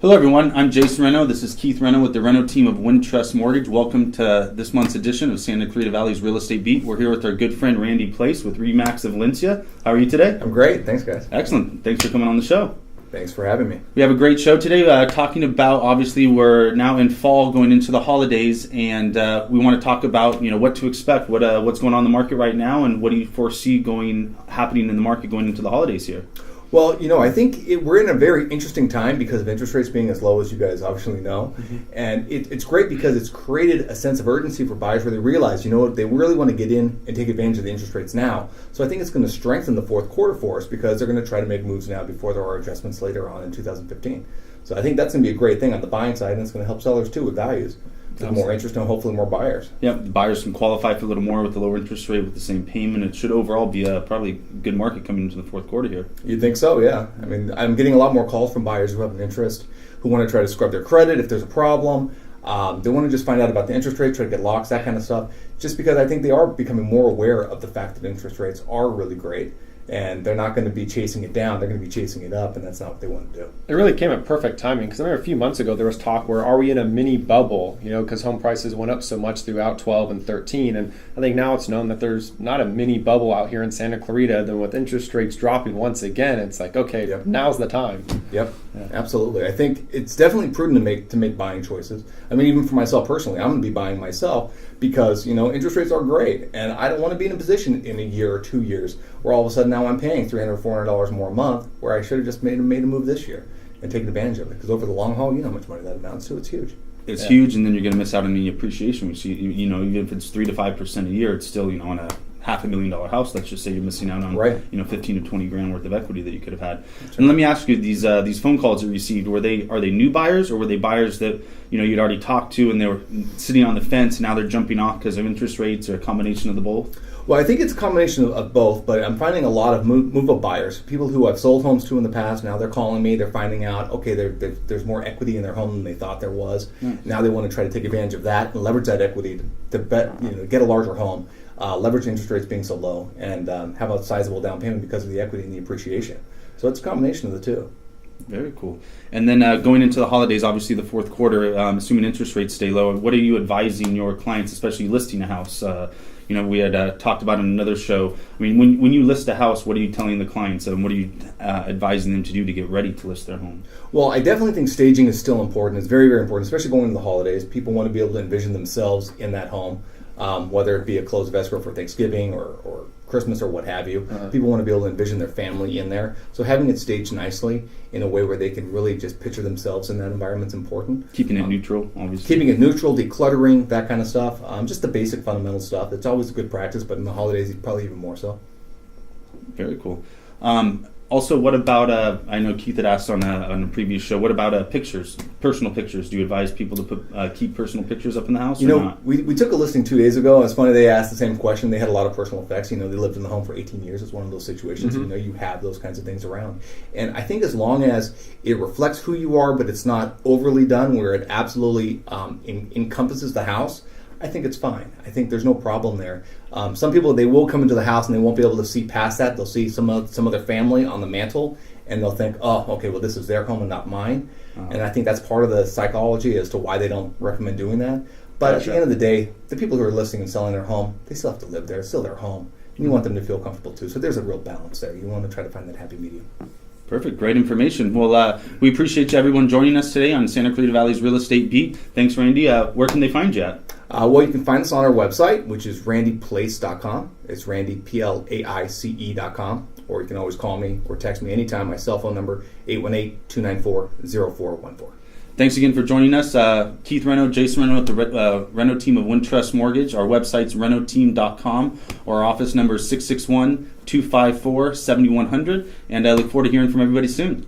Hello everyone, I'm Jason Reno. This is Keith Reno with the Reno team of Wintrust Mortgage. Welcome to this month's edition of Santa Clarita Valley's Real Estate Beat. We're here with our good friend Randy Plaice with RE/MAX of Valencia. How are you today? I'm great, thanks guys. Excellent, thanks for coming on the show. Thanks for having me. We have a great show today talking about, obviously we're now in fall going into the holidays, and we want to talk about what to expect, what's going on in the market right now, and what do you foresee happening in the market going into the holidays here? Well, I think we're in a very interesting time because of interest rates being as low as you guys obviously know. Mm-hmm. And it's great because it's created a sense of urgency for buyers where they realize, they really want to get in and take advantage of the interest rates now. So I think it's going to strengthen the fourth quarter for us because they're going to try to make moves now before there are adjustments later on in 2015. So I think that's going to be a great thing on the buying side, and it's going to help sellers too with values. More interest and hopefully more buyers. Yep, the buyers can qualify for a little more with the lower interest rate with the same payment. It should overall be a probably good market coming into the fourth quarter here. You'd think so, yeah. I mean, I'm getting a lot more calls from buyers who have an interest, who want to try to scrub their credit if there's a problem. They want to just find out about the interest rate, try to get locks, that kind of stuff. Just because I think they are becoming more aware of the fact that interest rates are really great. And they're not going to be chasing it down. They're going to be chasing it up, and that's not what they want to do. It really came at perfect timing because I remember a few months ago there was talk where are we in a mini bubble, because home prices went up so much throughout 12 and 13. And I think now it's known that there's not a mini bubble out here in Santa Clarita. Then with interest rates dropping once again, it's like, okay, Yep. Now's the time. Yep, yeah. Absolutely. I think it's definitely prudent to make buying choices. I mean, even for myself personally, I'm going to be buying myself because, interest rates are great. And I don't want to be in a position in a year or 2 years where all of a sudden now I'm paying $300 or $400 more a month where I should have just made a move this year and taken advantage of it. Because over the long haul, you know how much money that amounts to. It's huge. It's huge, and then you're going to miss out on the appreciation. Which even if it's 3 to 5% a year, it's still on a $500,000 house. Let's just say you're missing out on 15 to 20 grand worth of equity that you could have had. Right. And let me ask you, these phone calls you received, are they new buyers or were they buyers that you'd already talked to and they were sitting on the fence and now they're jumping off because of interest rates, or a combination of the both? Well, I think it's a combination of both, but I'm finding a lot of move-up buyers, people who I've sold homes to in the past. Now they're calling me. They're finding out, okay, there's more equity in their home than they thought there was. Nice. Now they want to try to take advantage of that and leverage that equity to get a larger home, leverage interest rates being so low, and have a sizable down payment because of the equity and the appreciation. So it's a combination of the two. Very cool. And then going into the holidays, obviously the fourth quarter, assuming interest rates stay low, what are you advising your clients, especially listing a house? We had talked about in another show. I mean, when you list a house, what are you telling the clients, and what are you advising them to do to get ready to list their home? Well, I definitely think staging is still important. It's very, very important, especially going into the holidays. People want to be able to envision themselves in that home, whether it be a close of escrow for Thanksgiving or Christmas or what have you. People want to be able to envision their family in there. So having it staged nicely in a way where they can really just picture themselves in that environment is important. Keeping it neutral, obviously. Keeping it neutral, decluttering, that kind of stuff. Just the basic fundamental stuff. It's always a good practice, but in the holidays, probably even more so. Very cool. Also, what about, I know Keith had asked on a previous show, what about pictures, personal pictures? Do you advise people to keep personal pictures up in the house or not? We took a listing 2 days ago. It's funny, they asked the same question. They had a lot of personal effects. They lived in the home for 18 years. It's one of those situations. Mm-hmm. You have those kinds of things around. And I think as long as it reflects who you are, but it's not overly done where it absolutely encompasses the house, I think it's fine. I think there's no problem there. Some people, they will come into the house and they won't be able to see past that. They'll see some of their family on the mantle and they'll think, oh, okay, well, this is their home and not mine. And I think that's part of the psychology as to why they don't recommend doing that. But at the end of the day, the people who are listing and selling their home, they still have to live there. It's still their home. And you want them to feel comfortable too. So there's a real balance there. You want to try to find that happy medium. Perfect. Great information. Well, we appreciate everyone joining us today on Santa Clarita Valley's Real Estate Beat. Thanks, Randy. Where can they find you at? Well, you can find us on our website, which is randyplaice.com. It's randyplaice.com. Or you can always call me or text me anytime. My cell phone number, 818-294-0414. Thanks again for joining us. Keith Reno, Jason Reno with the Reno team of Wintrust Mortgage. Our website's renoteam.com, or our office number is 661-254-7100. And I look forward to hearing from everybody soon.